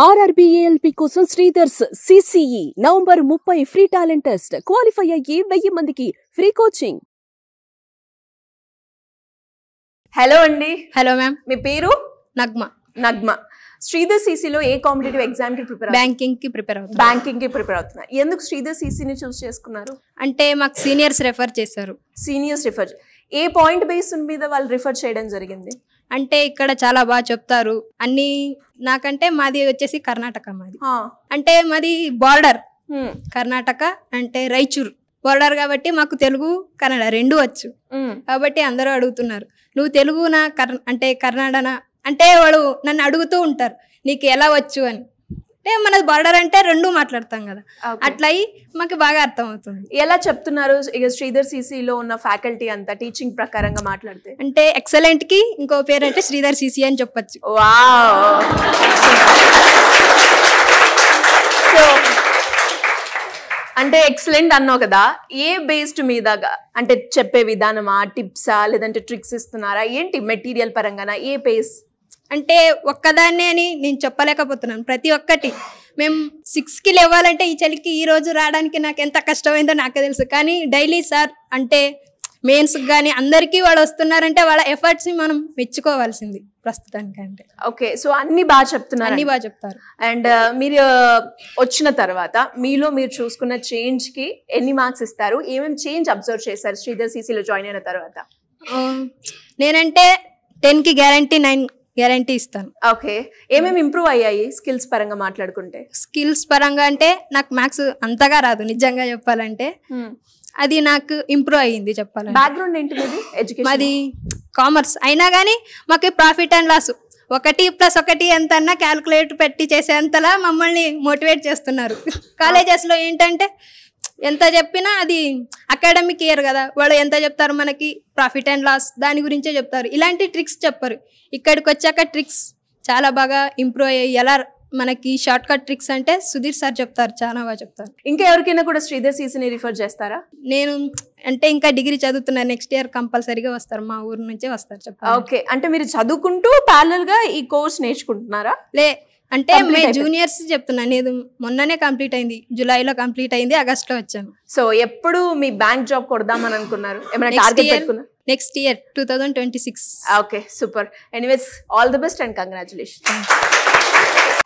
ఆర్ఆర్బీఏఎల్పీ కోసం Sridhar's CCE November 30 free talent test. Qualify అయ్యి 1000 మందికి ఫ్రీ కోచింగ్. హలో అండి. Hello ma'am. మీ పేరు? నగ్మ. శ్రీధర్ సిసిలో ఏ కాంపిటేటివ్ ఎగ్జామ్ కి ప్రిపేర్? బ్యాంకింగ్ కి ప్రిపేర్ అవుతున్నారు. ఎందుకు శ్రీధర్ సిసిని చూస్ చేసుకున్నారు? అంటే మాకు సీనియర్స్ రెఫర్ చేశారు. ఏ పాయింట్ బేస్ మీద వాళ్ళు రిఫర్ చేయడం జరిగింది? అంటే ఇక్కడ చాలా బాగా చెప్తారు అన్ని. నాకంటే మాది వచ్చేసి కర్ణాటక. అంటే మాది బార్డర్ కర్ణాటక, అంటే రాయచూర్ బార్డర్ కాబట్టి మాకు తెలుగు కన్నడ రెండు వచ్చు. కాబట్టి అందరూ అడుగుతున్నారు, నువ్వు తెలుగునా అంటే కన్నడనా అంటే వాడు నన్ను అడుగుతూ ఉంటారు, నీకు ఎలా వచ్చు అని. అంటే మన బార్డర్ అంటే రెండు మాట్లాడతాం కదా, అట్లా అయి మాకు బాగా అర్థం అవుతుంది. ఎలా చెప్తున్నారు శ్రీధర్ సిసిలో ఉన్న ఫ్యాకల్టీ అంతా టీచింగ్ ప్రకారంగా మాట్లాడితే? అంటే ఎక్సలెంట్ కి ఇంకో పేరు అంటే శ్రీధర్ సిసి అని చెప్పచ్చు. సో అంటే ఎక్సలెంట్ అన్నావు కదా, ఏ బేస్డ్ మీదగా అంటే చెప్పే విధానమా, టిప్సా, లేదంటే ట్రిక్స్ ఇస్తున్నారా, ఏంటి మెటీరియల్ పరంగానా, ఏ బేస్? అంటే ఒక్కదాన్నే అని నేను చెప్పలేకపోతున్నాను. ప్రతి ఒక్కటి మేము 6కి లేవాలంటే ఈ చలికి ఈ రోజు రావడానికి నాకు ఎంత కష్టమైందో నాకే తెలుసు. కానీ డైలీ సార్ అంటే మెయిన్స్కి కానీ అందరికీ వాళ్ళు వస్తున్నారంటే వాళ్ళ ఎఫర్ట్స్ని మనం మెచ్చుకోవాల్సింది ప్రస్తుతానికంటే. ఓకే, సో అన్ని బాగా చెప్తున్నారు, అన్ని బాగా చెప్తారు. అండ్ మీరు వచ్చిన తర్వాత మీలో మీరు చూసుకున్న చేంజ్కి ఎన్ని మార్క్స్ ఇస్తారు? ఏమేమి చేంజ్ అబ్జర్వ్ చేశారు శ్రీధర్ సిసిలో జాయిన్ అయిన తర్వాత? నేనంటే 10కి గ్యారంటీ 9 గ్యారంటీ ఇస్తాను. ఓకే, ఏమేమి ఇంప్రూవ్ అయ్యాయి స్కిల్స్ పరంగా మాట్లాడుకుంటే? స్కిల్స్ పరంగా అంటే నాకు మ్యాథ్స్ అంతగా రాదు నిజంగా చెప్పాలంటే. అది నాకు ఇంప్రూవ్ అయ్యింది చెప్పాలంటే. బ్యాక్గ్రౌండ్ ఏంటి మీది? ఎడ్యుకేషన్? మాది కామర్స్ అయినా కానీ మాకు ప్రాఫిట్ అండ్ లాస్ 1+1 ఎంత అన్నా క్యాల్కులేట్ పెట్టి చేసేంతలా మమ్మల్ని మోటివేట్ చేస్తున్నారు. కాలేజెస్లో ఏంటంటే ఎంత చెప్పినా అది అకాడమిక్ ఇయర్ కదా, వాళ్ళు ఎంత చెప్తారు మనకి ప్రాఫిట్ అండ్ లాస్ దాని గురించే చెప్తారు, ఇలాంటి ట్రిక్స్ చెప్పరు. ఇక్కడికి వచ్చాక ట్రిక్స్ చాలా బాగా ఇంప్రూవ్ అయ్యాయి. ఎలా మనకి షార్ట్ కట్ ట్రిక్స్ అంటే సుధీర్ సార్ చెప్తారు, చాలా బాగా చెప్తారు. ఇంకా ఎవరికైనా కూడా శ్రీధర్ సిసిని రిఫర్ చేస్తారా? నేను అంటే ఇంకా డిగ్రీ చదువుతున్నా, నెక్స్ట్ ఇయర్ కంపల్సరీగా వస్తారు, మా ఊరు నుంచే వస్తారు చెప్పారు. ఓకే, అంటే మీరు చదువుకుంటూ ప్యారలల్ గా ఈ కోర్స్ నేర్చుకుంటున్నారా? అంటే మేము జూనియర్స్ చెప్తున్నా, నేను మొన్ననే కంప్లీట్ అయింది, జూలైలో కంప్లీట్ అయింది, ఆగస్ట్లో వచ్చాను. సో ఎప్పుడు మీ బ్యాంక్ జాబ్ కొడదామని అనుకున్నారు? ఏమైనా టార్గెట్ పెట్టుకున్నారు? Next year 2026. Okay, super. Anyways all the best and congratulation.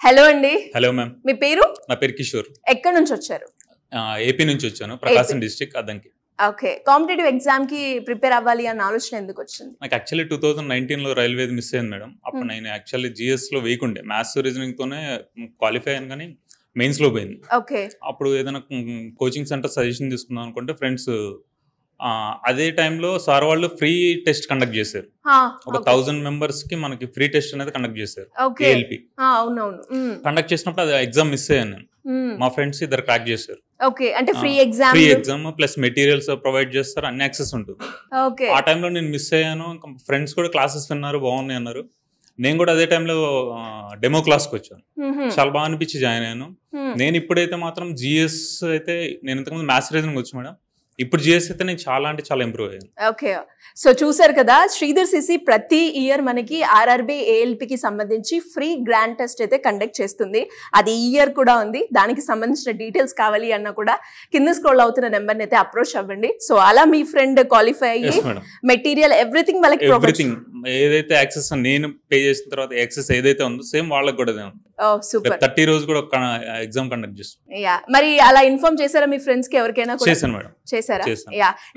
Hello అండి. Hello ma'am. మీ పేరు? నా పేరు కిషోర్. ఎక్కడి నుంచి వచ్చారు? ఏపీ నుంచి వచ్చాను, Prakasam district Addanki. Okay, competitive exam కి ప్రిపేర్ అవ్వాలి అన్న ఆలోచన ఎందుకు వచ్చింది? నాకు యాక్చువల్లీ 2019లో రైల్వే మిస్ అయింది మేడం. అప్పుడు నేను యాక్చువల్లీ జిఎస్లో వేయకుండే, మ్యాథ్స్ రీజనింగ్ తోనే క్వాలిఫై అయ్యాను, కానీ మెయిన్స్ లో పోయింది. ఓకే, అప్పుడు ఏదైనా కోచింగ్ సెంటర్ సజెషన్ తీసుకుందాం అనుకుంటే ఫ్రెండ్స్ అదే టైంలో సార్ వాళ్ళు ఫ్రీ టెస్ట్ కండక్ట్ చేశారు. ఒక 1000 members కి మనకి ఫ్రీ టెస్ట్ అనేది కండక్ట్ చేశారు. ఏఎల్పి కండక్ట్ చేసినప్పుడు అది ఎగ్జామ్ మిస్ అయ్యాను నేను. మా ఫ్రెండ్స్ ఇద్దరు క్రాక్ చేశారు. ఓకే, అంటే free exam plus materials provide చేస్తారు, అన్ని యాక్సెస్ ఉంటుంది. ఆ టైంలో నేను మిస్ అయ్యాను. ఫ్రెండ్స్ కూడా క్లాసెస్ విన్నారు, బాగున్నాయి అన్నారు. నేను కూడా అదే టైంలో డెమో క్లాస్కి వచ్చాను, చాలా బాగా అనిపించి జాయిన్ అయ్యాను. నేను ఇప్పుడైతే మాత్రం జిఎస్ అయితే, నేను ఇంతకుముందు మ్యాథ్స్ రీజనింగ్ వచ్చు మేడం, ఇప్పుడు జిఎస్ అయితే నేను చాలా అంటే చాలా ఇంప్రూవ్ అయ్యాను. ఓకే, సో చూసారు కదా, శ్రీధర్ సిసి ప్రతి ఇయర్ మనకి ఆర్ఆర్బీ ఏఎల్పికి సంబంధించి ఫ్రీ గ్రాండ్ టెస్ట్ అయితే కండక్ట్ చేస్తుంది. అది ఈ ఇయర్ కూడా ఉంది. దానికి సంబంధించిన డీటెయిల్స్ కావాలి అన్నా కూడా కింద స్క్రోల్ అవుతున్న నెంబర్ని అయితే అప్రోచ్ అవ్వండి. సో అలా మీ ఫ్రెండ్ క్వాలిఫై అయ్యి మెటీరియల్ ఎవ్రీథింగ్ వాళ్ళకి ఎవ్రీథింగ్ ఏదైతే యాక్సెస్ నేను పే చేసిన తర్వాత యాక్సెస్ ఏదైతే ఉందో సేమ్ వాళ్ళకి కూడా ఉంది. 30 రోజు కూడా ఎగ్జామ్ కండక్ట్ చేస్తాం. మరి అలా ఇన్ఫార్మ్ చేశారా మీ ఫ్రెండ్స్ కి? ఎవరికైనా చేశాను మేడం. చేశారా?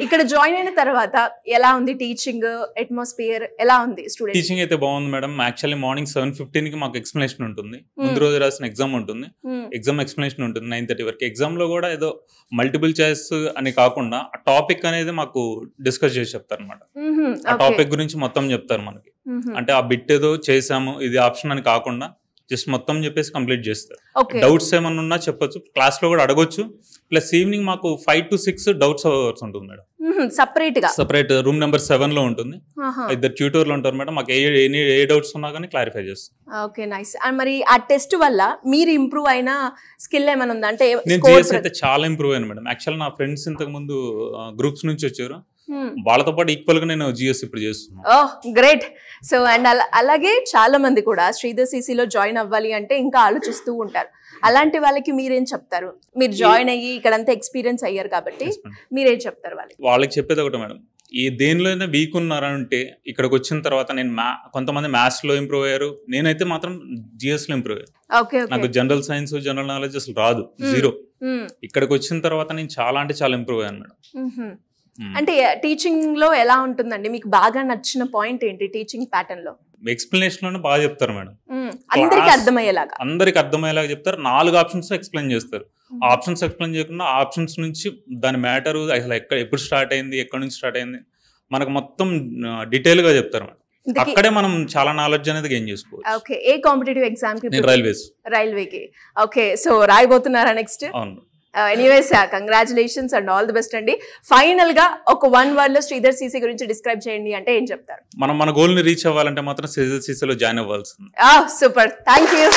ఇక్కడ జాయిన్ అయిన తర్వాత ఎలా ఉంది టీచింగ్ అట్మాస్ఫియర్, ఎలా ఉంది స్టూడెంట్? టీచింగ్ అయితే బాగుంది మేడం. యాక్చువల్లీ మార్నింగ్ 7:15 కి మాకు ఎక్స్ప్లెనేషన్ ఉంటుంది, ముందు రోజు రాసిన ఎగ్జామ్ ఉంటుంది, ఎగ్జామ్ ఎక్స్ప్లెనేషన్ ఉంటుంది 9:30 వరకు. ఎగ్జామ్ లో కూడా ఏదో మల్టిపుల్ చాయిస్ అని కాకుండా ఆ టాపిక్ అనేది మాకు డిస్కస్ చేసి చెప్తారు అనమాట. ఆ టాపిక్ గురించి మొత్తం చెప్తారు మనకి. అంటే ఆ బిట్ ఏదో చేసాము ఇది ఆప్షన్ అని కాకుండా జస్ట్ మొత్తం చెప్పేసి కంప్లీట్ చేస్తారు. డౌట్స్ ఏమన్నా ఉన్నా చెప్పొచ్చు, క్లాస్ లో కూడా అడగొచ్చు. ప్లస్ ఈవినింగ్ మాకు 5 to 6 డౌట్స్ అవర్స్ ఉంటుంది మేడం. సపరేట్ రూమ్ నెంబర్ 7 లో ఉంటుంది. ఇద్దరు ట్యూటర్లు ఉంటారు మేడం. మాకు ఏ డౌట్స్ ఉన్నా కానీ క్లారిఫై చేస్తాం. Okay, nice. మరి ఆ టెస్ట్ వల్ల మీరు ఇంప్రూవ్ అయిన స్కిల్ ఏమైనా ఉందా? అంటే నేను జిఎస్ అయితే చాలా ఇంప్రూవ్ అయ్యాను మేడం. యాక్చువల్ నా ఫ్రెండ్స్ ఇంతకు ముందు గ్రూప్స్ నుంచి వచ్చారు, వాళ్ళతో పాటు ఈక్వల్ గా నేను జిఎస్ ఇప్పుడు చేస్తున్నాను. Oh great. సో అండ్ అలాగే చాలా మంది కూడా శ్రీధర్ సిసిలో జాయిన్ అవ్వాలి అంటే ఇంకా ఆలోచిస్తూ ఉంటారు. అలాంటి వాళ్ళకి మీరేం చెప్తారు? మీరు జాయిన్ అయ్యి ఇక్కడంతా ఎక్స్పీరియన్స్ అయ్యారు కాబట్టి మీరేం చెప్తారు వాళ్ళకి? వాళ్ళకి చెప్పేది ఒకటి మేడం, ఏ దేనిలో అయినా వీక్ ఉన్నారంటే ఇక్కడికి వచ్చిన తర్వాత నేను కొంతమంది మ్యాథ్స్ లో ఇంప్రూవ్ అయ్యారు, నేనైతే మాత్రం జిఎస్ లో ఇంప్రూవ్ అయ్యాను. నాకు జనరల్ సైన్స్ జనరల్ నాలెడ్జ్ అసలు రాదు, జీరో. ఇక్కడికి వచ్చిన తర్వాత నేను చాలా అంటే చాలా ఇంప్రూవ్ అయ్యాను మేడం. అంటే టీచింగ్ లో ఎలా ఉంటుందండి? మీకు బాగా నచ్చిన పాయింట్ ఏంటి టీచింగ్ ప్యాటర్న్ లో? ఎక్స్ప్లెనేషన్ లోనే బాగా చెప్తారు మేడం, అందరికి అర్థమయ్యేలాగా చెప్తారు. 4 ఆప్షన్స్ ఎక్స్ప్లెయిన్ చేస్తారు. ఆప్షన్స్ ఎక్స్ప్లెయిన్ చేయకుండా ఆప్షన్స్ నుంచి దాని మ్యాటర్ అసలు ఎప్పుడు స్టార్ట్ అయింది, ఎక్కడి నుంచి స్టార్ట్ అయింది, మనకు మొత్తం డీటెయిల్ గా చెప్తారు మేడం. అక్కడే మనం చాలా నాలెడ్జ్ అనేది గెయిన్ చేసుకోవచ్చు. ఓకే, ఏ కాంపిటేటివ్ ఎగ్జామ్ కి? రైల్వేకి. ఓకే, సో రాయబోతున్నారా నెక్స్ట్? అవును. Anyways congratulations and all the best అండి. ఫైనల్ గా ఒక 1 word లో శ్రీధర్ సిసి గురించి డిస్క్రైబ్ చేయండి అంటే ఏం చెప్తారు? మనం మన గోల్ ని రీచ్ అవ్వాలంటే మాత్రం శ్రీధర్ సిసిలో జాయిన్ అవ్వాల్సింది. Super, thank you.